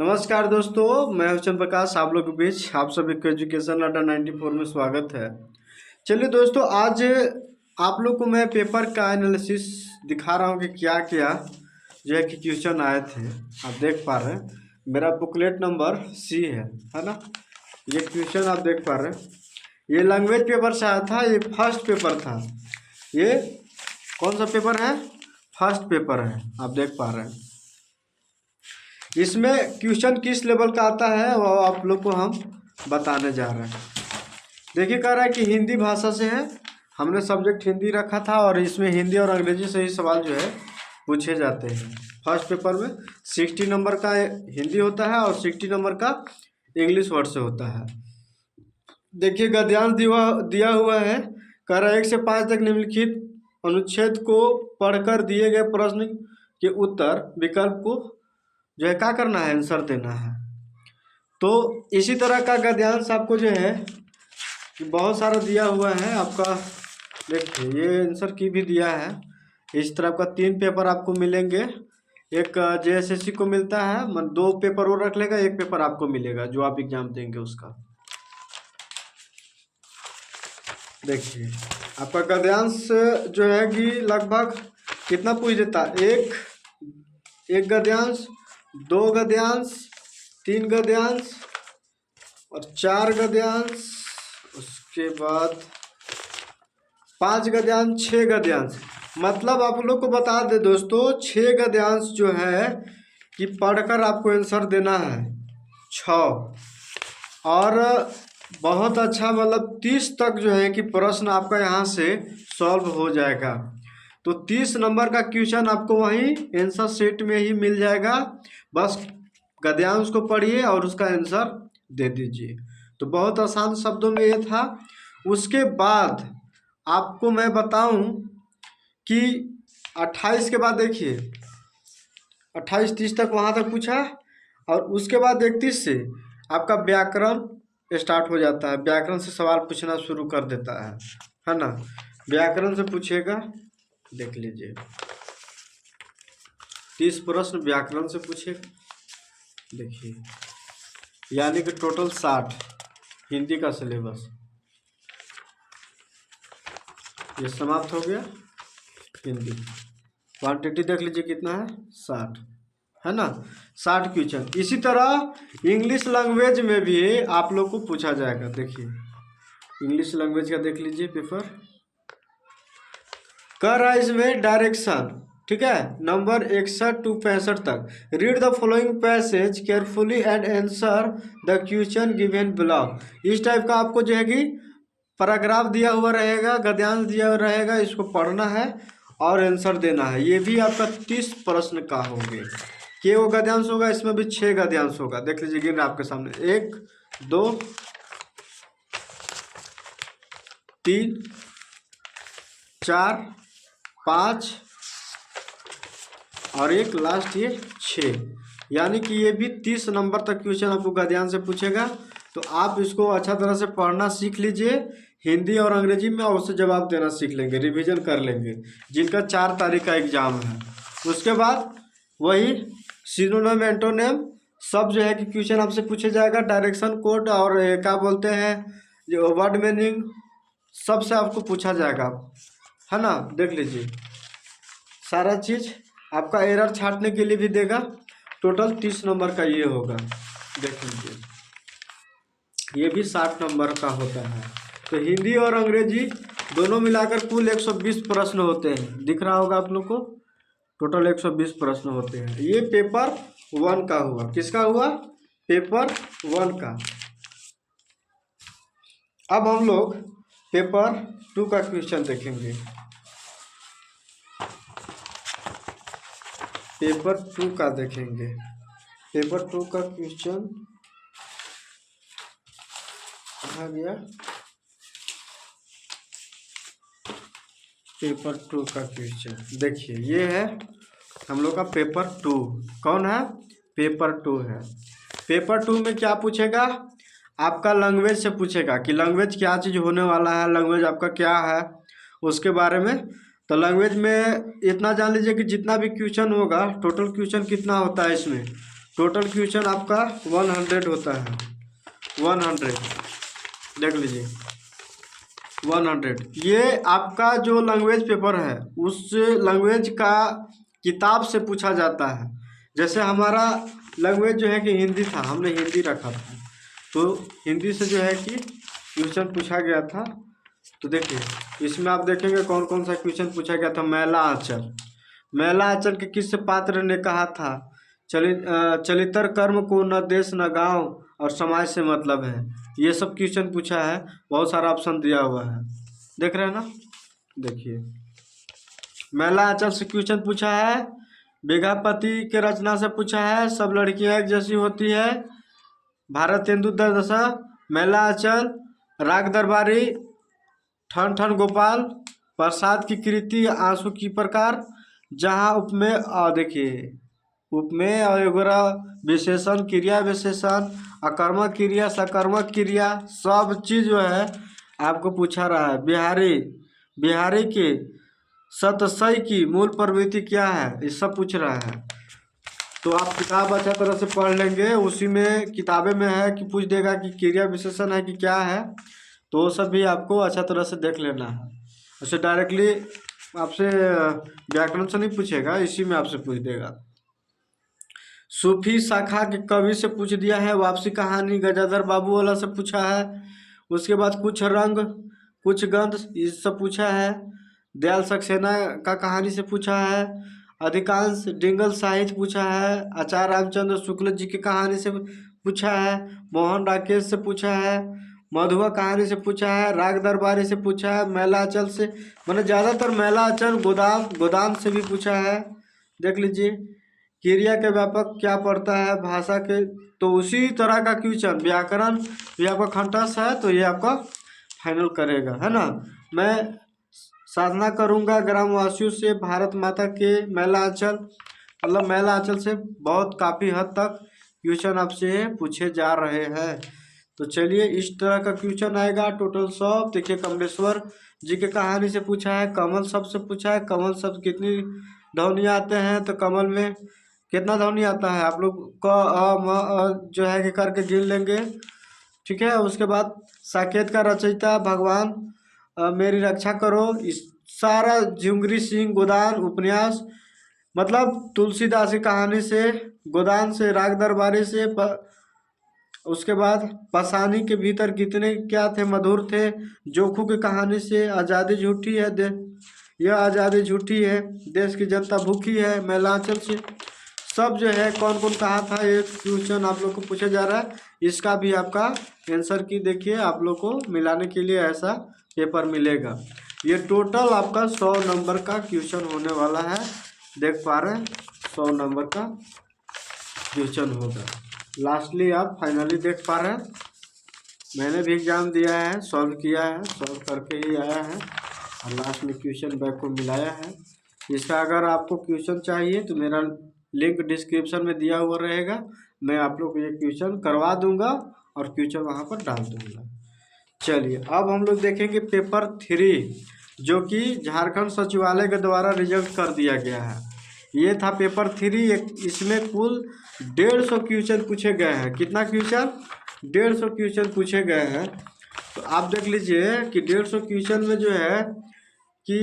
नमस्कार दोस्तों, मैं हुसैन प्रकाश आप लोग के बीच आप सभी को एजुकेशन अड्डा 94 में स्वागत है। चलिए दोस्तों, आज आप लोग को मैं पेपर का एनालिसिस दिखा रहा हूँ कि क्या क्या जो है कि क्वेश्चन आए थे। आप देख पा रहे हैं मेरा बुकलेट नंबर सी है ना। ये क्वेश्चन आप देख पा रहे हैं, ये लैंग्वेज पेपर से आया था। ये फर्स्ट पेपर था। ये कौन सा पेपर है? फर्स्ट पेपर है, आप देख पा रहे हैं। इसमें क्वेश्चन किस लेवल का आता है वो आप लोग को हम बताने जा रहे हैं। देखिए, कह रहा है कि हिंदी भाषा से है। हमने सब्जेक्ट हिंदी रखा था और इसमें हिंदी और अंग्रेजी से ही सवाल जो है पूछे जाते हैं। फर्स्ट पेपर में 60 नंबर का हिंदी होता है और 60 नंबर का इंग्लिश वर्ड से होता है। देखिए, गद्यांश दिया हुआ है। कह रहा है 1 से 5 तक निम्नलिखित अनुच्छेद को पढ़कर दिए गए प्रश्न के उत्तर विकल्प को जो है क्या करना है, आंसर देना है। तो इसी तरह का गद्यांश आपको जो है बहुत सारा दिया हुआ है आपका। देखिए, ये आंसर की भी दिया है। इस तरह का 3 पेपर आपको मिलेंगे। एक जेएसएससी को मिलता है, 2 पेपर और रख लेगा, 1 पेपर आपको मिलेगा जो आप एग्जाम देंगे उसका। देखिए, आपका गद्यांश जो है कि लगभग कितना पूछ देता है? एक गद्यांश, 2 गद्यांश, 3 गद्यांश और 4 गद्यांश, उसके बाद 5 गद्यांश, 6 गद्यांश। मतलब आप लोग को बता दे दोस्तों, 6 गद्यांश जो है कि पढ़कर आपको आंसर देना है 6। और बहुत अच्छा, मतलब 30 तक जो है कि प्रश्न आपका यहाँ से सॉल्व हो जाएगा। तो 30 नंबर का क्वेश्चन आपको वहीं आंसर शीट में ही मिल जाएगा। बस गद्यांश को पढ़िए और उसका आंसर दे दीजिए। तो बहुत आसान शब्दों में ये था। उसके बाद आपको मैं बताऊं कि 28 के बाद देखिए 28-30 तक वहाँ तक पूछा और उसके बाद 31 से आपका व्याकरण स्टार्ट हो जाता है। व्याकरण से सवाल पूछना शुरू कर देता है ना। व्याकरण से पूछेगा, देख लीजिए 30 प्रश्न व्याकरण से पूछेगा। देखिए, यानी कि टोटल 60 हिंदी का सिलेबस ये समाप्त हो गया। हिंदी क्वांटिटी देख लीजिए कितना है, 60 है ना। 60 क्वेश्चन। इसी तरह इंग्लिश लैंग्वेज में भी आप लोग को पूछा जाएगा। देखिए, इंग्लिश लैंग्वेज का देख लीजिए पेपर। कह रहा है इसमें डायरेक्शन, ठीक है, नंबर 61 to 65 तक। Read the following passage carefully and answer the question given below. इस टाइप का आपको जो है कि पैराग्राफ दिया हुआ रहेगा, गद्यांश दिया हुआ रहेगा, इसको पढ़ना है और आंसर देना है। ये भी आपका 30 प्रश्न का होंगे। के वो गद्यांश होगा, इसमें भी 6 गद्यांश होगा। देख लीजिए गिन आपके सामने 1 2 3 4 5 और एक लास्ट ये 6। यानी कि ये भी 30 नंबर तक क्वेश्चन आपको गद्यांश से पूछेगा। तो आप इसको अच्छा तरह से पढ़ना सीख लीजिए हिंदी और अंग्रेजी में, और उससे जवाब देना सीख लेंगे, रिवीजन कर लेंगे। जिनका 4 तारीख का एग्जाम है, उसके बाद वही सिनोनिम एंटोनिम सब जो है कि क्वेश्चन आपसे पूछे जाएगा। डायरेक्शन कोड और क्या बोलते हैं जो वर्ड मीनिंग, सबसे आपको पूछा जाएगा, है ना। देख लीजिए सारा चीज़ आपका एरर छांटने के लिए भी देगा। टोटल 30 नंबर का ये होगा। देख लीजिए, ये भी 60 नंबर का होता है। तो हिंदी और अंग्रेजी दोनों मिलाकर कुल 120 प्रश्न होते हैं। दिख रहा होगा आप लोग को, टोटल 120 प्रश्न होते हैं। ये पेपर 1 का हुआ। किसका हुआ? पेपर 1 का। अब हम लोग पेपर 2 का क्वेश्चन देखेंगे। पेपर 2 का देखेंगे। पेपर 2 का क्वेश्चन कहाँ गया? पेपर 2 का क्वेश्चन देखिए, ये है हम लोग का पेपर 2। कौन है? पेपर 2 है। पेपर 2 में क्या पूछेगा? आपका लैंग्वेज से पूछेगा कि लैंग्वेज क्या चीज़ होने वाला है, लैंग्वेज आपका क्या है उसके बारे में। तो लैंग्वेज में इतना जान लीजिए कि जितना भी क्वेश्चन होगा, टोटल क्वेश्चन कितना होता है इसमें, टोटल क्वेश्चन आपका 100 होता है, 100 देख लीजिए 100। ये आपका जो लैंग्वेज पेपर है उस लैंग्वेज का किताब से पूछा जाता है। जैसे हमारा लैंग्वेज जो है कि हिंदी था, हमने हिंदी रखा था, तो हिंदी से जो है कि क्वेश्चन पूछा गया था। तो देखिए इसमें आप देखेंगे कौन कौन सा क्वेश्चन पूछा गया था। मैला आंचल, मैला आंचल के किस पात्र ने कहा था चलितर कर्म को न देश न गांव और समाज से मतलब है। ये सब क्वेश्चन पूछा है, बहुत सारा ऑप्शन दिया हुआ है, देख रहे हैं ना। देखिए मैला आंचल से क्वेश्चन पूछा है, बेगापति के रचना से पूछा है, सब लड़कियां एक जैसी होती है, भारत तेंदु दशा, मैला आंचल, राग दरबारी, ठन ठन गोपाल, प्रसाद की कृति, आंसू की प्रकार, जहाँ उपमेय देखिए उपमेय वगैरह, विशेषण, क्रिया विशेषण, अकर्मक क्रिया, सकर्मक क्रिया, सब चीज़ जो है आपको पूछा रहा है। बिहारी, बिहारी के सतसई की मूल प्रवृत्ति क्या है, ये सब पूछ रहा है। तो आप किताब अच्छा तरह से पढ़ लेंगे, उसी में किताबें में है कि पूछ देगा कि क्रिया विशेषण है कि क्या है, तो वो सब भी आपको अच्छा तरह से देख लेना है। उसे डायरेक्टली आपसे व्याकरण से नहीं पूछेगा, इसी में आपसे पूछ देगा। सूफी शाखा के कवि से पूछ दिया है, वापसी कहानी गजाधर बाबू वाला से पूछा है। उसके बाद कुछ रंग कुछ गंध ये सब पूछा है। दयाल सक्सेना का कहानी से पूछा है। अधिकांश डिंगल साहित्य पूछा है। आचार्य रामचंद्र शुक्ल जी की कहानी से पूछा है। मोहन राकेश से पूछा है। मधुआ कहानी से पूछा है। राग दरबारी से पूछा है। मैलाचल से, मैंने ज़्यादातर मैलाचल गोदाम गोदाम से भी पूछा है, देख लीजिए। क्रिया के व्यापक क्या पड़ता है भाषा के, तो उसी तरह का क्वेश्चन व्याकरण ये आपका कंठस्थ है, तो ये आपका फाइनल करेगा, है ना। मैं साधना करूंगा ग्रामवासियों से भारत माता के मैला आंचल, मतलब मैला आंचल से बहुत काफ़ी हद तक क्वेश्चन आपसे पूछे जा रहे हैं। तो चलिए इस तरह का क्वेश्चन आएगा टोटल 100। देखिए कमलेश्वर जी के कहानी से पूछा है। कमल शब्द से पूछा है। कमल शब्द कितनी ध्वनि आते हैं, तो कमल में कितना ध्वनि आता है आप लोग क अ म अ जो है कि करके गिन लेंगे, ठीक है। उसके बाद साकेत का रचयिता भगवान मेरी रक्षा करो, इस सारा झुमरी सिंह गोदान उपन्यास, मतलब तुलसीदास की कहानी से, गोदान से, राग दरबारी से, उसके बाद पाषाणी के भीतर कितने क्या थे मधुर थे, जोखू की कहानी से, आज़ादी झूठी है यह आज़ादी झूठी है, देश की जनता भूखी है, मैलांचल से, सब जो है कौन कौन कहा था, ये क्वेश्चन आप लोग को पूछा जा रहा है। इसका भी आपका आंसर की देखिए आप लोग को मिलाने के लिए ऐसा पेपर मिलेगा। ये टोटल आपका 100 नंबर का क्वेश्चन होने वाला है, देख पा रहे हैं 100 नंबर का क्वेश्चन होगा। लास्टली आप फाइनली देख पा रहे हैं, मैंने भी एग्ज़ाम दिया है, सॉल्व किया है, सॉल्व करके ही आया है और लास्ट में क्वेश्चन बैक को मिलाया है। इसका अगर आपको क्वेश्चन चाहिए तो मेरा लिंक डिस्क्रिप्शन में दिया हुआ रहेगा, मैं आप लोग को ये क्वेश्चन करवा दूंगा और क्वेश्चन वहाँ पर डाल दूंगा। चलिए अब हम लोग देखेंगे पेपर 3, जो कि झारखंड सचिवालय के द्वारा रिजल्ट कर दिया गया है। ये था पेपर 3, इसमें कुल 150 क्वेश्चन पूछे गए हैं। कितना क्वेश्चन? 150 क्वेश्चन पूछे गए हैं। तो आप देख लीजिए कि 150 क्वेश्चन में जो है कि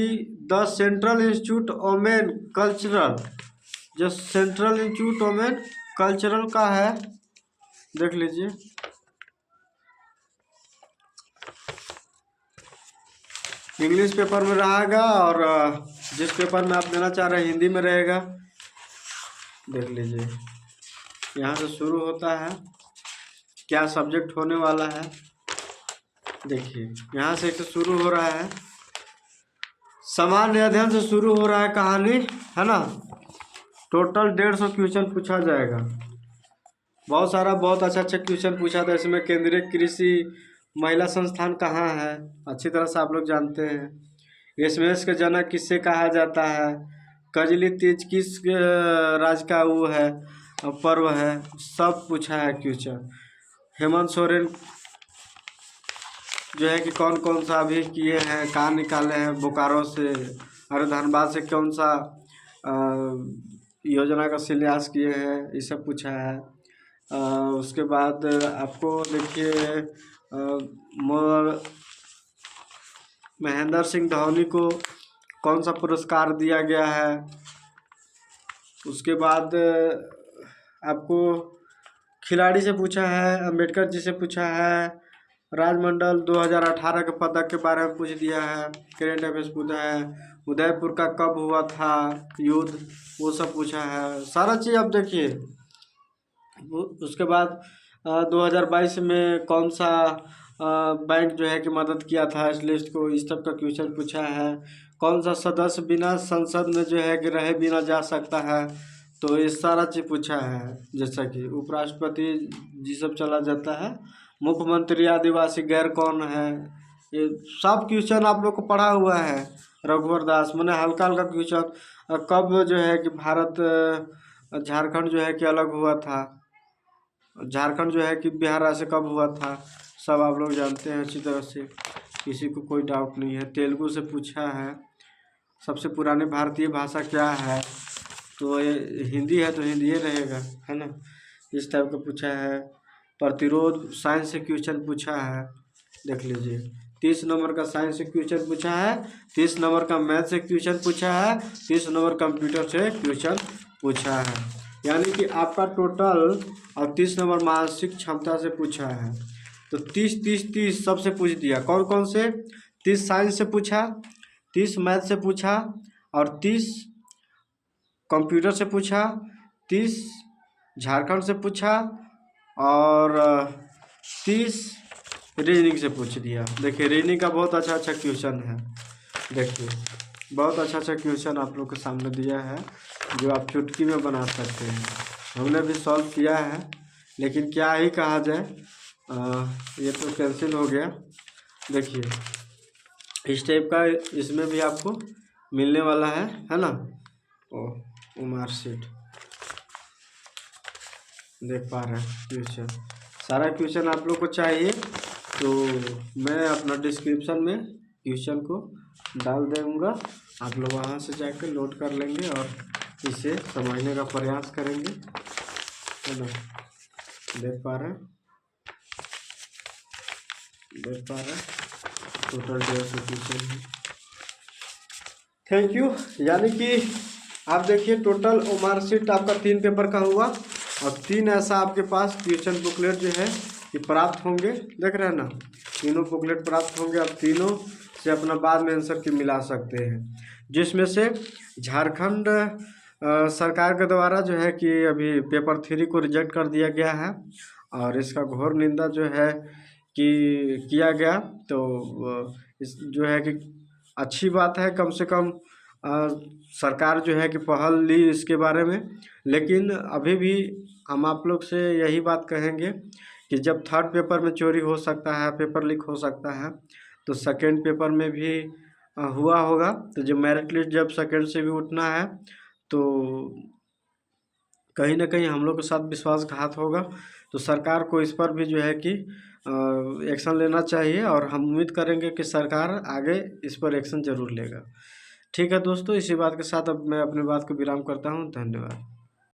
the central institute women cultural, जो सेंट्रल इंस्टीट्यूट ओमेन कल्चरल का है, देख लीजिए इंग्लिश पेपर में रहेगा और जिस पेपर में आप देना चाह रहे हैं हिंदी में रहेगा। देख लीजिए यहाँ से शुरू होता है, क्या सब्जेक्ट होने वाला है। देखिए यहाँ से शुरू हो रहा है, सामान्य अध्ययन से शुरू हो रहा है कहानी, है ना। टोटल 150 क्वेश्चन पूछा जाएगा। बहुत सारा बहुत अच्छा क्वेश्चन पूछा था इसमें। केंद्रीय कृषि महिला संस्थान कहाँ है, अच्छी तरह से आप लोग जानते हैं। एसएमएस के जनक किससे कहा जाता है। कजली तीज किस राज्य का वो है पर्व है, सब पूछा है क्वेश्चन। हेमंत सोरेन जो है कि कौन कौन सा अभी किए हैं, कहाँ निकाले हैं, बोकारो से, अरे धनबाद से कौन सा योजना का शिलान्यास किए हैं, ये सब पूछा है। उसके बाद आपको देखिए महेंद्र सिंह धोनी को कौन सा पुरस्कार दिया गया है। उसके बाद आपको खिलाड़ी से पूछा है, अंबेडकर जी से पूछा है, राजमंडल 2018 के पदक के बारे में पूछ दिया है, करेंट अफेयर्स पूछा है, उदयपुर का कब हुआ था युद्ध, वो सब पूछा है, सारा चीज़ आप देखिए। उसके बाद 2022 में कौन सा बैंक जो है कि मदद किया था इस लिस्ट को, इस सब का क्वेश्चन पूछा है। कौन सा सदस्य बिना संसद में जो है कि रहे बिना जा सकता है, तो ये सारा चीज़ पूछा है। जैसा कि उपराष्ट्रपति जी सब चला जाता है, मुख्यमंत्री आदिवासी गैर कौन है, ये सब क्वेश्चन आप लोग को पढ़ा हुआ है। रघुवर दास मैंने हल्का हल्का क्वेश्चन, कब जो है कि भारत झारखंड जो है कि अलग हुआ था, झारखंड जो है कि बिहार से कब हुआ था, सब आप लोग जानते हैं अच्छी तरह से, किसी को कोई डाउट नहीं है। तेलुगु से पूछा है, सबसे पुरानी भारतीय भाषा क्या है, तो ये हिंदी है तो हिंदी ही रहेगा, है ना, इस टाइप का पूछा है। प्रतिरोध साइंस से क्वेश्चन पूछा है, देख लीजिए 30 नंबर का साइंस से क्वेश्चन पूछा है, 30 नंबर का मैथ से क्वेश्चन पूछा है, 30 नंबर कंप्यूटर से क्वेश्चन पूछा है। यानी कि आपका टोटल और 30 नंबर मानसिक क्षमता से पूछा है, तो 30 सबसे पूछ दिया। कौन कौन से? 30 साइंस से पूछा, 30 मैथ से पूछा, और 30 कंप्यूटर से पूछा, 30 झारखंड से पूछा, और 30 रीजनिंग से पूछ दिया। देखिए रीजनिंग का बहुत अच्छा अच्छा क्वेश्चन है, देखिए बहुत अच्छा अच्छा क्वेश्चन आप लोग के सामने दिया है, जो आप चुटकी में बना सकते हैं। हमने भी सॉल्व किया है, लेकिन क्या ही कहा जाए, ये तो कैंसिल हो गया। देखिए इस टाइप का इसमें भी आपको मिलने वाला है ना। वो मार्कशीट देख पा रहे हैं, क्वेश्चन सारा क्वेश्चन आप लोग को चाहिए तो मैं अपना डिस्क्रिप्शन में क्वेश्चन को डाल दूँगा, आप लोग वहाँ से जाकर लोड कर लेंगे और इसे समझने का प्रयास करेंगे, है ना। देख पा रहे हैं टोटल 150 क्वेश्चन है। Thank you. यानी कि आप देखिए टोटल मार्कशीट आपका 3 पेपर का हुआ, और 3 ऐसा आपके पास क्वेश्चन बुकलेट जो है कि प्राप्त होंगे, देख रहे हैं ना, तीनों बुकलेट प्राप्त होंगे। आप तीनों से अपना बाद में आंसर की मिला सकते हैं, जिसमें से झारखंड सरकार के द्वारा जो है कि अभी पेपर 3 को रिजेक्ट कर दिया गया है, और इसका घोर निंदा जो है कि किया गया। तो इस जो है कि अच्छी बात है, कम से कम सरकार जो है कि पहल ली इसके बारे में। लेकिन अभी भी हम आप लोग से यही बात कहेंगे कि जब 3rd पेपर में चोरी हो सकता है, पेपर लीक हो सकता है, तो 2nd पेपर में भी हुआ होगा। तो जो मेरिट लिस्ट जब 2nd से भी उठना है, तो कहीं ना कहीं हम लोग के साथ विश्वासघात होगा। तो सरकार को इस पर भी जो है कि एक्शन लेना चाहिए, और हम उम्मीद करेंगे कि सरकार आगे इस पर एक्शन ज़रूर लेगा। ठीक है दोस्तों, इसी बात के साथ अब मैं अपनी बात को विराम करता हूँ। धन्यवाद।